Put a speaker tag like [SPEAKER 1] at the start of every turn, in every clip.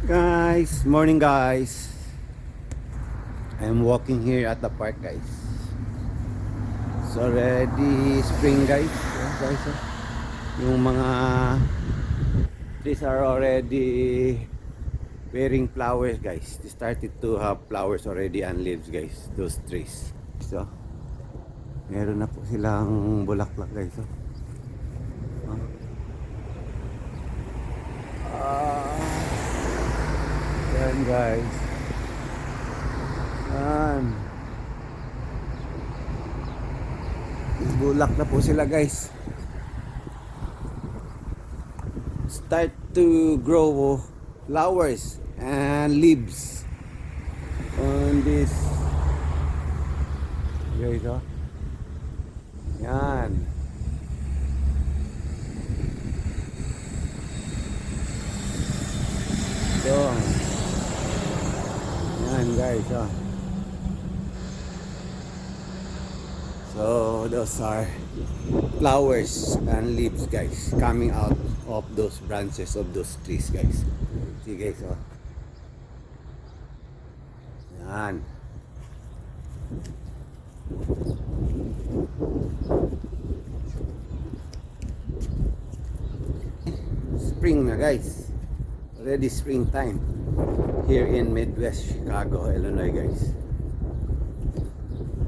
[SPEAKER 1] Guys, morning guys. I'm walking here at the park guys. It's already spring guys. Yeah, guys, yung mga trees are already bearing flowers guys. They started to have flowers already and leaves guys. Those trees. So, meron na po silang bulaklak guys. Yan guys. Yan. Bulak na po sila guys. Start to grow flowers and leaves on this guys, oh. Yan. So, yan guys, oh. So those are flowers and leaves guys coming out of those branches of those trees guys. See guys, oh. Yan. Spring na guys. Already springtime here in Midwest Chicago, Illinois guys.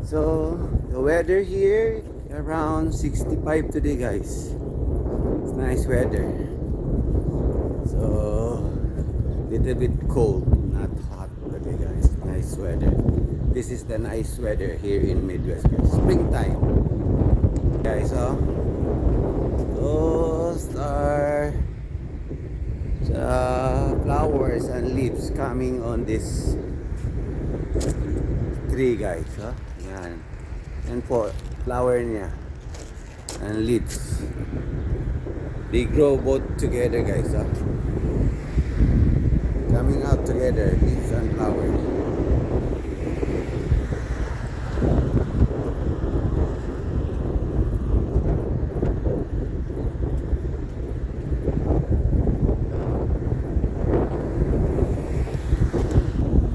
[SPEAKER 1] So the weather here around 65 today guys. It's nice weather. So little bit cold, not hot today guys. Nice weather. This is the nice weather here in Midwest guys. Springtime guys, oh. Those are flowers and leaves coming on this tree guys, oh. Yan. Yan po, flower niya and leaves. They grow both together guys, oh. Coming out together, leaves and flowers.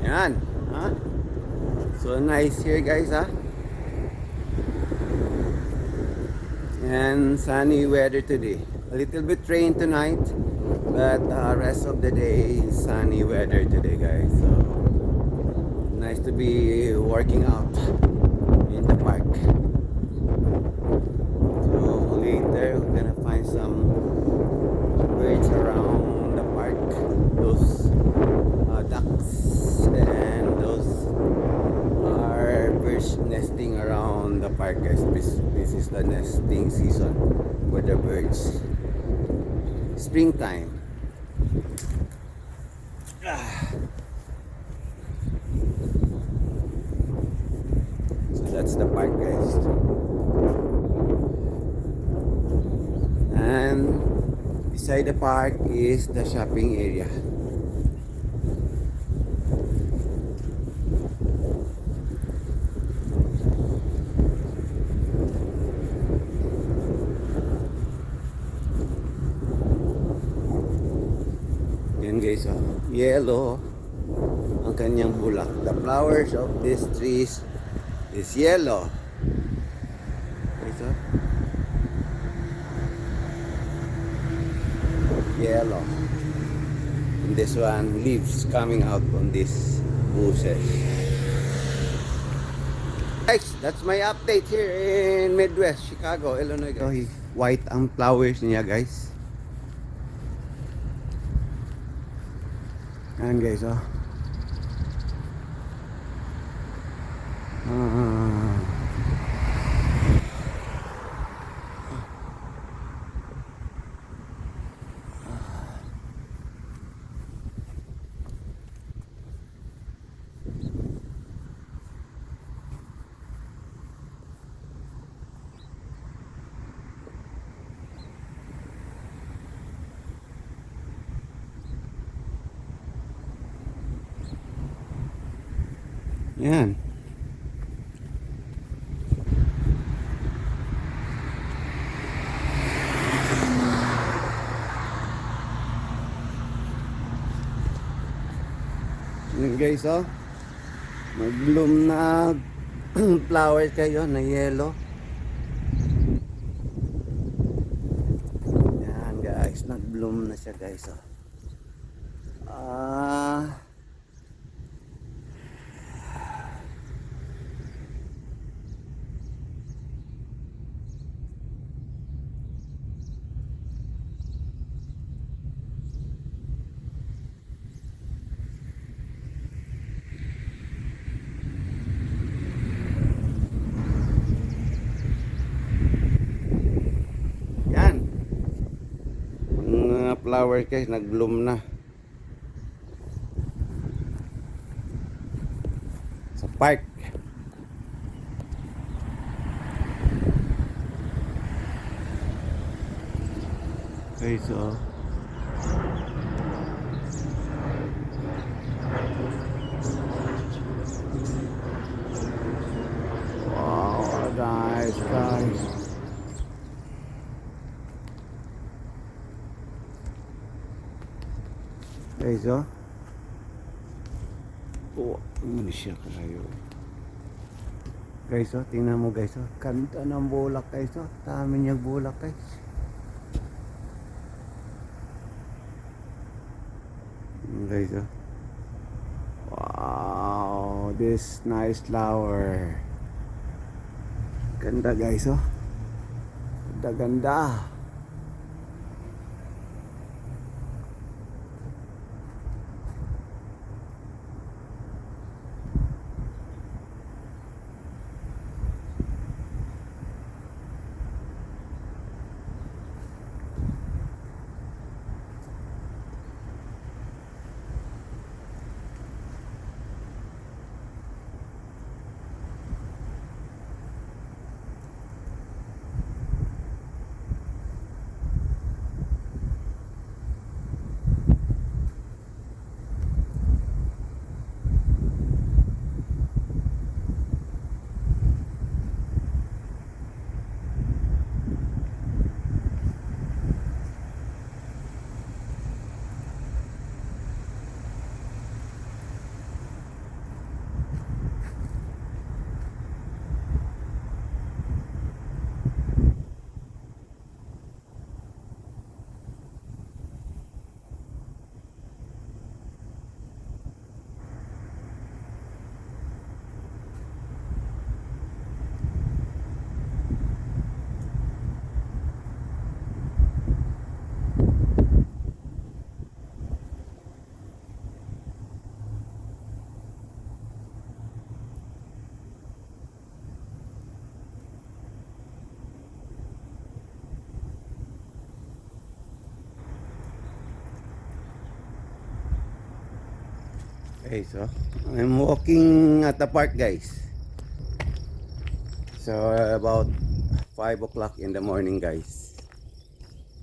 [SPEAKER 1] Yan, ha? So nice here guys, ha? And sunny weather today. A little bit rain tonight, but rest of the day is sunny weather today guys. So nice to be working out in the park. So later we're gonna find some birds around the park. Those ducks and those are birds nesting around the park guys. This is the nesting season for the birds. Springtime. So that's the park guys. And beside the park is the shopping area. Yan guys, oh. Yellow ang kanyang bulak. The flowers of these trees is yellow. Guys, oh. Yellow. And this one, leaves coming out on these bushes. Guys, that's my update here in Midwest Chicago, Illinois guys. White ang flowers niya guys. Ayan guys, oh. Yan. Yun guys, oh. Mag-bloom na flowers kayo na yellow. Yan guys, nag-bloom na siya guys, oh. Yan. Mga flower guys, nag-bloom na. Sa park. Okay, so wow, guys. Okay, so oh, ano siya kayo. Guys, oh, tingnan mo guys, oh. Kanta ng bulak guys, oh. Dami niyang bulak guys. Guys, oh. Wow, this nice flower. Ganda guys, oh. Ganda. Okay, so I'm walking at the park guys. So about 5 o'clock in the morning guys.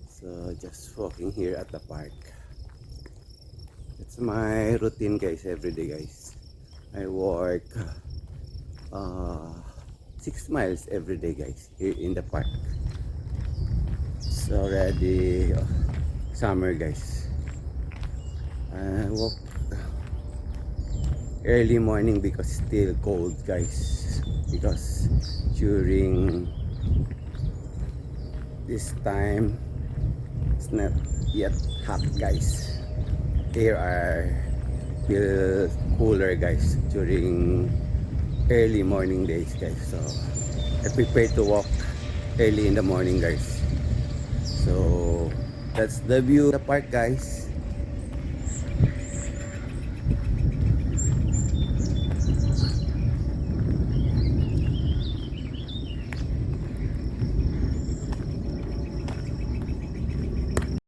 [SPEAKER 1] So just walking here at the park. It's my routine guys, every day guys. I walk 6 miles every day guys here in the park. It's already summer guys. I walk early morning because still cold guys, because during this time it's not yet hot guys. Air are feel cooler guys during early morning days guys. So I prepare to walk early in the morning guys. So that's the view of the park guys.